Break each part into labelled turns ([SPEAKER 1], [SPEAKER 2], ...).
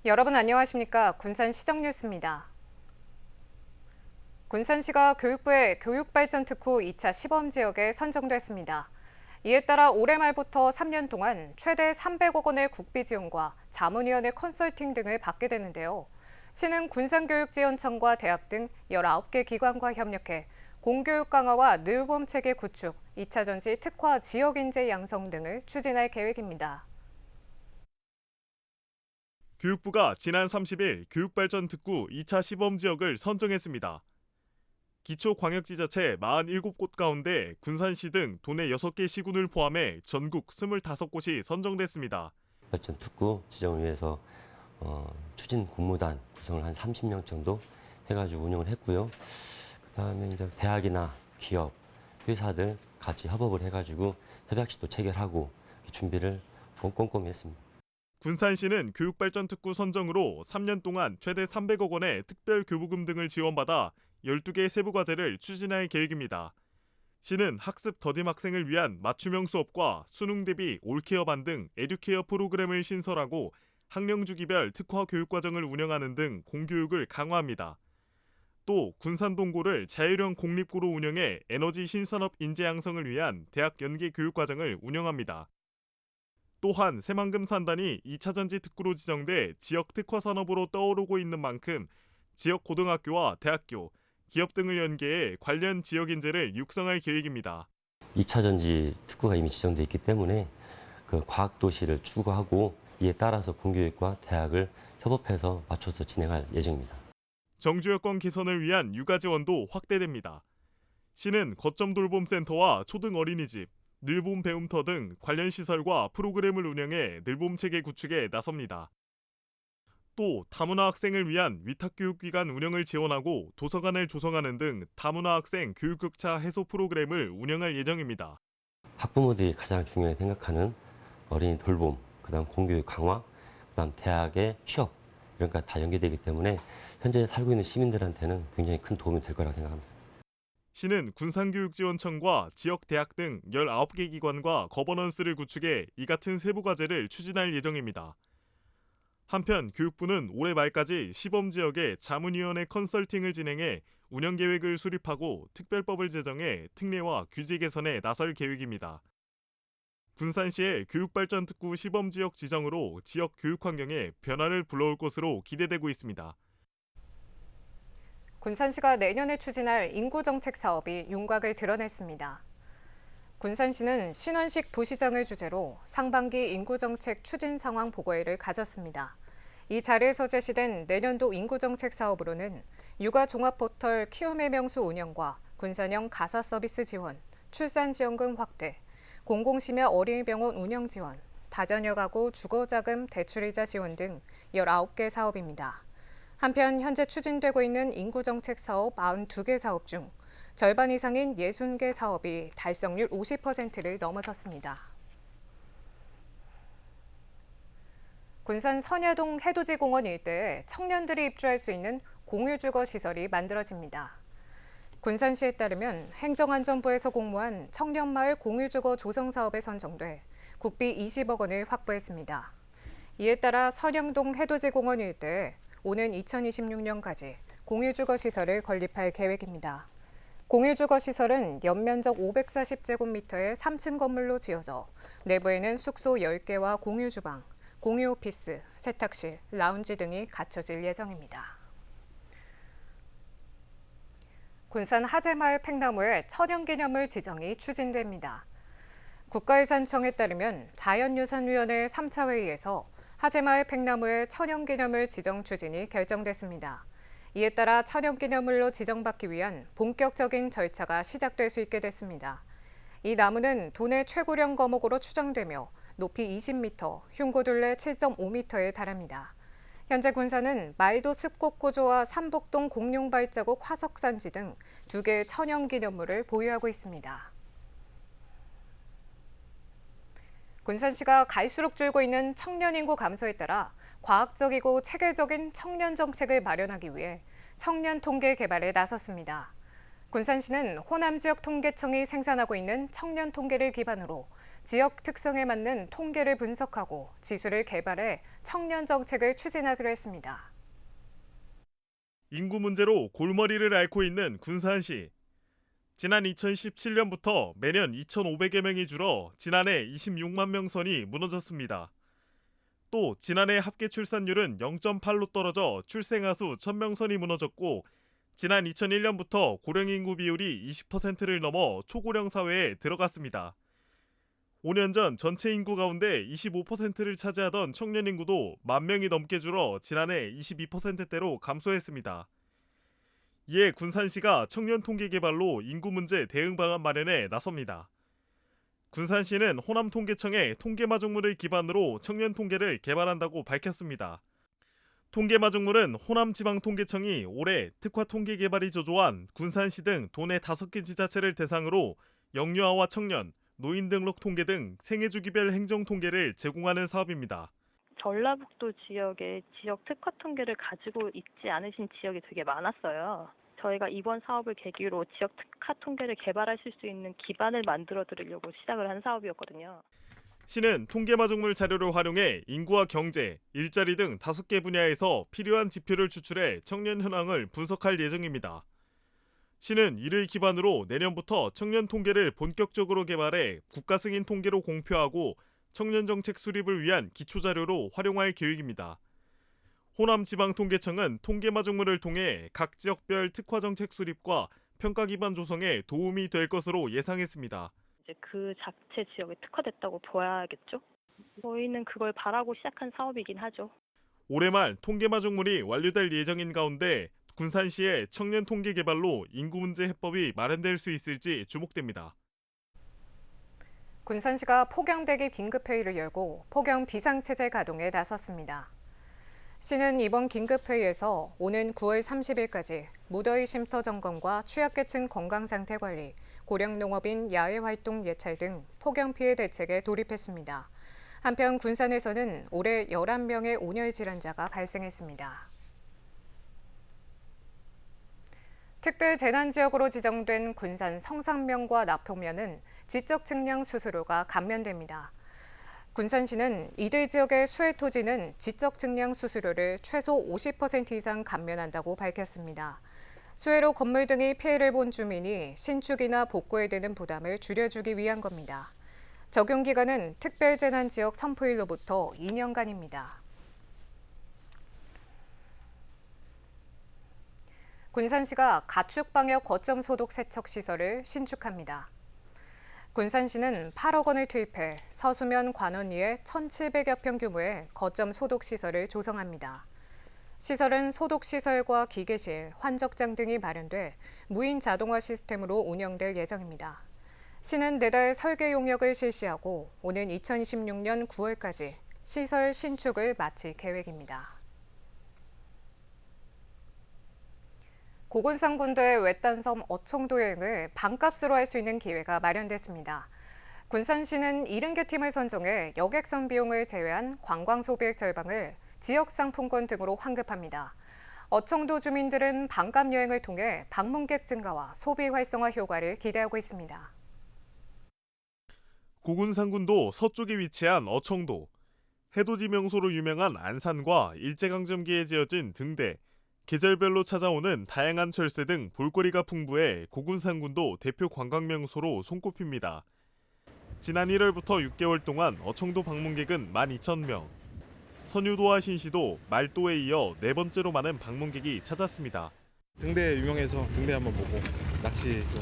[SPEAKER 1] 여러분 안녕하십니까? 군산시정 뉴스입니다. 군산시가 교육부의 교육발전특구 2차 시범지역에 선정됐습니다. 이에 따라 올해 말부터 3년 동안 최대 300억 원의 국비 지원과 자문위원회 컨설팅 등을 받게 되는데요. 시는 군산교육지원청과 대학 등 19개 기관과 협력해 공교육 강화와 늘봄체계 구축, 2차 전지 특화 지역인재 양성 등을 추진할 계획입니다.
[SPEAKER 2] 교육부가 지난 30일 교육발전특구 2차 시범지역을 선정했습니다. 기초광역지자체 47곳 가운데 군산시 등 도내 6개 시군을 포함해 전국 25곳이 선정됐습니다.
[SPEAKER 3] 발전특구 지정을 위해서 추진 공모단 구성을 한 30명 정도 해가지고 운영을 했고요. 그다음에 이제 대학이나 기업, 회사들 같이 협업을 해가지고 협약식도 체결하고 준비를 꼼꼼히 했습니다.
[SPEAKER 2] 군산시는 교육발전특구 선정으로 3년 동안 최대 300억 원의 특별교부금 등을 지원받아 12개 세부과제를 추진할 계획입니다. 시는 학습 더딤 학생을 위한 맞춤형 수업과 수능 대비 올케어반 등 에듀케어 프로그램을 신설하고 학령주기별 특화 교육과정을 운영하는 등 공교육을 강화합니다. 또 군산동고를 자율형 공립고로 운영해 에너지 신산업 인재 양성을 위한 대학 연계 교육과정을 운영합니다. 또한 새만금 산단이 2차 전지 특구로 지정돼 지역 특화 산업으로 떠오르고 있는 만큼 지역 고등학교와 대학교, 기업 등을 연계해 관련 지역 인재를 육성할 계획입니다.
[SPEAKER 3] 2차 전지 특구가 이미 지정돼 있기 때문에 그 과학도시를 추구하고 이에 따라서 공교육과 대학을 협업해서 맞춰서 진행할 예정입니다.
[SPEAKER 2] 정주 여건 개선을 위한 육아 지원도 확대됩니다. 시는 거점 돌봄센터와 초등 어린이집, 늘봄 배움터 등 관련 시설과 프로그램을 운영해 늘봄 체계 구축에 나섭니다. 또 다문화 학생을 위한 위탁교육기관 운영을 지원하고 도서관을 조성하는 등 다문화 학생 교육격차 해소 프로그램을 운영할 예정입니다.
[SPEAKER 3] 학부모들이 가장 중요하게 생각하는 어린이 돌봄, 그다음 공교육 강화, 그다음 대학의 취업 이런 것 다 연계되기 때문에 현재 살고 있는 시민들한테는 굉장히 큰 도움이 될 거라고 생각합니다.
[SPEAKER 2] 시는 군산교육지원청과 지역 대학 등 19개 기관과 거버넌스를 구축해 이 같은 세부과제를 추진할 예정입니다. 한편 교육부는 올해 말까지 시범지역에 자문위원회 컨설팅을 진행해 운영계획을 수립하고 특별법을 제정해 특례와 규제 개선에 나설 계획입니다. 군산시의 교육발전특구 시범지역 지정으로 지역 교육환경에 변화를 불러올 것으로 기대되고 있습니다.
[SPEAKER 1] 군산시가 내년에 추진할 인구정책 사업이 윤곽을 드러냈습니다. 군산시는 신원식 부시장을 주제로 상반기 인구정책 추진 상황 보고회를 가졌습니다. 이 자리에서 제시된 내년도 인구정책 사업으로는 육아 종합포털 키움의 명수 운영과 군산형 가사 서비스 지원, 출산지원금 확대, 공공심야 어린이병원 운영 지원, 다자녀 가구 주거자금 대출이자 지원 등 19개 사업입니다. 한편 현재 추진되고 있는 인구정책 사업 92개 사업 중 절반 이상인 60개 사업이 달성률 50%를 넘어섰습니다. 군산 선야동 해돋이공원 일대에 청년들이 입주할 수 있는 공유주거 시설이 만들어집니다. 군산시에 따르면 행정안전부에서 공모한 청년마을 공유주거 조성사업에 선정돼 국비 20억 원을 확보했습니다. 이에 따라 선영동 해돋이공원 일대에 오는 2026년까지 공유주거 시설을 건립할 계획입니다. 공유주거 시설은 연면적 540제곱미터의 3층 건물로 지어져 내부에는 숙소 10개와 공유주방, 공유오피스, 세탁실, 라운지 등이 갖춰질 예정입니다. 군산 하재마을 팽나무의 천연기념물 지정이 추진됩니다. 국가유산청에 따르면 자연유산위원회 3차 회의에서 하재마을 팽나무의 천연기념물 지정 추진이 결정됐습니다. 이에 따라 천연기념물로 지정받기 위한 본격적인 절차가 시작될 수 있게 됐습니다. 이 나무는 도내 최고령 거목으로 추정되며 높이 20m, 흉고둘레 7.5m에 달합니다. 현재 군산은 말도 습곡구조와 삼복동 공룡발자국 화석산지 등 2개의 천연기념물을 보유하고 있습니다. 군산시가 갈수록 줄고 있는 청년 인구 감소에 따라 과학적이고 체계적인 청년 정책을 마련하기 위해 청년 통계 개발에 나섰습니다. 군산시는 호남 지역 통계청이 생산하고 있는 청년 통계를 기반으로 지역 특성에 맞는 통계를 분석하고 지수를 개발해 청년 정책을 추진하기로 했습니다.
[SPEAKER 2] 인구 문제로 골머리를 앓고 있는 군산시. 지난 2017년부터 매년 2,500여 명이 줄어 지난해 26만 명 선이 무너졌습니다. 또 지난해 합계 출산율은 0.8로 떨어져 출생아 수 1,000명 선이 무너졌고 지난 2001년부터 고령 인구 비율이 20%를 넘어 초고령 사회에 들어갔습니다. 5년 전 전체 인구 가운데 25%를 차지하던 청년 인구도 10,000명이 넘게 줄어 지난해 22%대로 감소했습니다. 이에 군산시가 청년 통계 개발로 인구 문제 대응 방안 마련에 나섭니다. 군산시는 호남통계청에 통계마중물을 기반으로 청년 통계를 개발한다고 밝혔습니다. 통계마중물은 호남지방통계청이 올해 특화통계 개발이 저조한 군산시 등 도내 5개 지자체를 대상으로 영유아와 청년, 노인 등록 통계 등 생애주기별 행정 통계를 제공하는 사업입니다.
[SPEAKER 4] 전라북도 지역에 지역 특화 통계를 가지고 있지 않으신 지역이 되게 많았어요. 저희가 이번 사업을 계기로 지역 특화 통계를 개발하실 수 있는 기반을 만들어 드리려고 시작을 한 사업이었거든요.
[SPEAKER 2] 시는 통계마중물 자료를 활용해 인구와 경제, 일자리 등 5개 분야에서 필요한 지표를 추출해 청년 현황을 분석할 예정입니다. 시는 이를 기반으로 내년부터 청년 통계를 본격적으로 개발해 국가 승인 통계로 공표하고 청년 정책 수립을 위한 기초자료로 활용할 계획입니다. 호남지방통계청은 통계마중물을 통해 각 지역별 특화정책 수립과 평가 기반 조성에 도움이 될 것으로 예상했습니다.
[SPEAKER 4] 이제 그 자체 지역에 특화됐다고 보야겠죠? 저희는 그걸 바라고 시작한 사업이긴 하죠.
[SPEAKER 2] 올해 말 통계마중물이 완료될 예정인 가운데 군산시의 청년 통계 개발로 인구 문제 해법이 마련될 수 있을지 주목됩니다.
[SPEAKER 1] 군산시가 폭염대기 긴급회의를 열고 폭염 비상체제 가동에 나섰습니다. 시는 이번 긴급회의에서 오는 9월 30일까지 무더위 쉼터 점검과 취약계층 건강상태 관리, 고령농업인 야외활동 예찰 등 폭염 피해 대책에 돌입했습니다. 한편 군산에서는 올해 11명의 온열 질환자가 발생했습니다. 특별 재난지역으로 지정된 군산 성상면과 나포면은 지적 측량 수수료가 감면됩니다. 군산시는 이들 지역의 수해 토지는 지적 측량 수수료를 최소 50% 이상 감면한다고 밝혔습니다. 수해로 건물 등이 피해를 본 주민이 신축이나 복구에 드는 부담을 줄여주기 위한 겁니다. 적용 기간은 특별재난지역 선포일로부터 2년간입니다. 군산시가 가축방역 거점 소독 세척 시설을 신축합니다. 군산시는 8억 원을 투입해 서수면 관원리에 1,700여 평 규모의 거점 소독 시설을 조성합니다. 시설은 소독시설과 기계실, 환적장 등이 마련돼 무인 자동화 시스템으로 운영될 예정입니다. 시는 내달 설계 용역을 실시하고 오는 2026년 9월까지 시설 신축을 마칠 계획입니다. 고군산 군도의 외딴섬 어청도 여행을 반값으로 할 수 있는 기회가 마련됐습니다. 군산시는 70개 팀을 선정해 여객선 비용을 제외한 관광 소비액 절반을 지역 상품권 등으로 환급합니다. 어청도 주민들은 반값 여행을 통해 방문객 증가와 소비 활성화 효과를 기대하고 있습니다.
[SPEAKER 2] 고군산군도 서쪽에 위치한 어청도, 해돋이 명소로 유명한 안산과 일제강점기에 지어진 등대, 계절별로 찾아오는 다양한 철새 등 볼거리가 풍부해 고군산군도 대표 관광 명소로 손꼽힙니다. 지난 1월부터 6개월 동안 어청도 방문객은 12,000명. 선유도와 신시도, 말도에 이어 4번째로 많은 방문객이 찾았습니다.
[SPEAKER 5] 등대 유명해서 등대 한번 보고 낚시도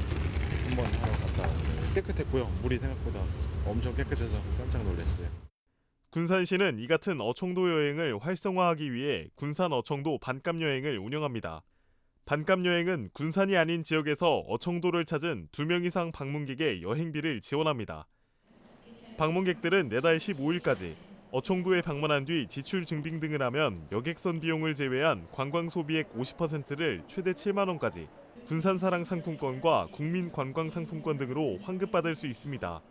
[SPEAKER 5] 한번 하러 갔다 오고 깨끗했고요. 물이 생각보다 엄청 깨끗해서 깜짝 놀랐어요.
[SPEAKER 2] 군산시는 이 같은 어청도 여행을 활성화하기 위해 군산 어청도 반값 여행을 운영합니다. 반값 여행은 군산이 아닌 지역에서 어청도를 찾은 2명 이상 방문객의 여행비를 지원합니다. 방문객들은 내달 15일까지 어청도에 방문한 뒤 지출 증빙 등을 하면 여객선 비용을 제외한 관광 소비액 50%를 최대 7만 원까지 군산사랑 상품권과 국민관광 상품권 등으로 환급받을 수 있습니다.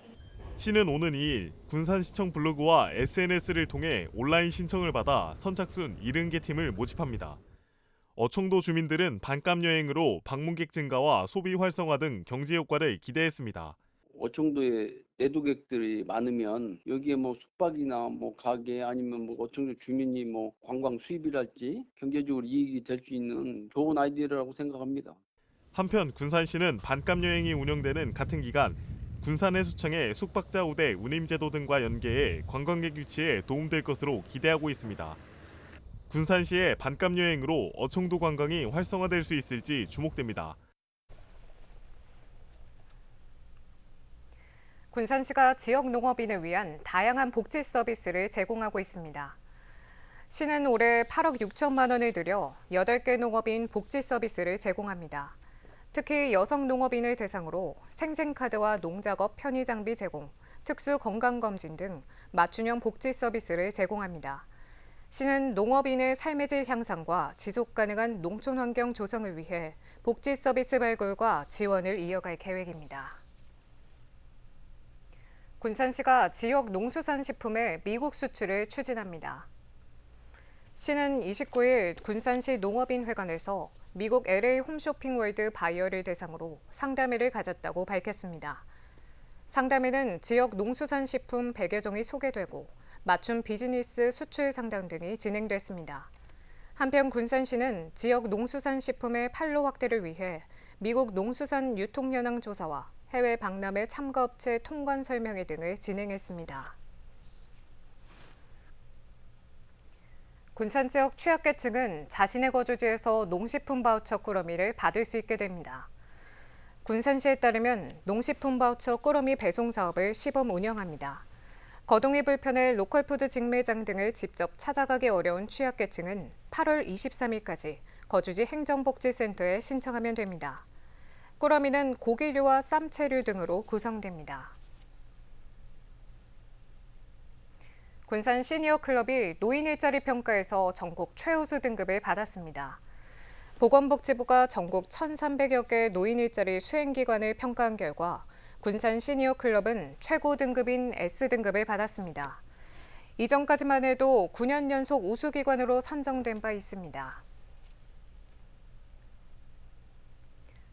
[SPEAKER 2] 시는 오는 2일 군산시청 블로그와 SNS를 통해 온라인 신청을 받아 선착순 70개 팀을 모집합니다. 어청도 주민들은 반값 여행으로 방문객 증가와 소비 활성화 등 경제 효과를 기대했습니다.
[SPEAKER 6] 어청도에 내도객들이 많으면 여기에 뭐 숙박이나 뭐 가게 아니면 뭐 어청도 주민이 뭐 관광 수입이랄지 경제적으로 이익이 될 수 있는 좋은 아이디어라고 생각합니다.
[SPEAKER 2] 한편 군산시는 반값 여행이 운영되는 같은 기간 군산해수청의 숙박자 우대 운임제도 등과 연계해 관광객 유치에 도움될 것으로 기대하고 있습니다. 군산시의 반값 여행으로 어청도 관광이 활성화될 수 있을지 주목됩니다.
[SPEAKER 1] 군산시가 지역 농업인을 위한 다양한 복지 서비스를 제공하고 있습니다. 시는 올해 8억 6천만 원을 들여 8개 농업인 복지 서비스를 제공합니다. 특히 여성 농업인을 대상으로 생생카드와 농작업 편의장비 제공, 특수 건강검진 등 맞춤형 복지 서비스를 제공합니다. 시는 농업인의 삶의 질 향상과 지속 가능한 농촌 환경 조성을 위해 복지 서비스 발굴과 지원을 이어갈 계획입니다. 군산시가 지역 농수산식품의 미국 수출을 추진합니다. 시는 29일 군산시 농업인회관에서 미국 LA 홈쇼핑월드 바이어를 대상으로 상담회를 가졌다고 밝혔습니다. 상담회는 지역 농수산식품 100여 종이 소개되고 맞춤 비즈니스 수출 상담 등이 진행됐습니다. 한편 군산시는 지역 농수산식품의 판로 확대를 위해 미국 농수산 유통연항 조사와 해외 박람회 참가업체 통관 설명회 등을 진행했습니다. 군산 지역 취약계층은 자신의 거주지에서 농식품 바우처 꾸러미를 받을 수 있게 됩니다. 군산시에 따르면 농식품 바우처 꾸러미 배송 사업을 시범 운영합니다. 거동이 불편해 로컬푸드 직매장 등을 직접 찾아가기 어려운 취약계층은 8월 23일까지 거주지 행정복지센터에 신청하면 됩니다. 꾸러미는 고기류와 쌈채류 등으로 구성됩니다. 군산 시니어 클럽이 노인 일자리 평가에서 전국 최우수 등급을 받았습니다. 보건복지부가 전국 1,300여 개 노인 일자리 수행기관을 평가한 결과 군산 시니어 클럽은 최고 등급인 S등급을 받았습니다. 이전까지만 해도 9년 연속 우수기관으로 선정된 바 있습니다.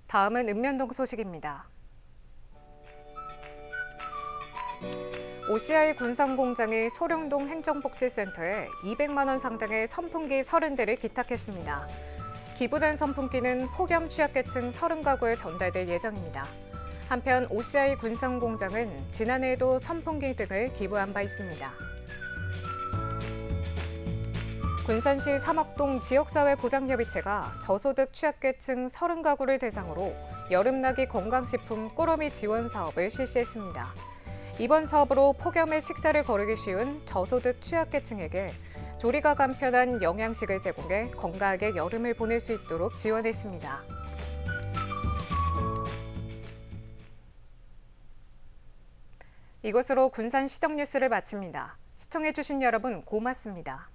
[SPEAKER 1] 다음은 읍면동 소식입니다. OCI 군산공장이 소룡동 행정복지센터에 200만 원 상당의 선풍기 30대를 기탁했습니다. 기부된 선풍기는 폭염 취약계층 30가구에 전달될 예정입니다. 한편 OCI 군산공장은 지난해에도 선풍기 등을 기부한 바 있습니다. 군산시 삼학동 지역사회보장협의체가 저소득 취약계층 30가구를 대상으로 여름나기 건강식품 꾸러미 지원 사업을 실시했습니다. 이번 사업으로 폭염에 식사를 거르기 쉬운 저소득 취약계층에게 조리가 간편한 영양식을 제공해 건강하게 여름을 보낼 수 있도록 지원했습니다. 이것으로 군산 시정 뉴스를 마칩니다. 시청해주신 여러분 고맙습니다.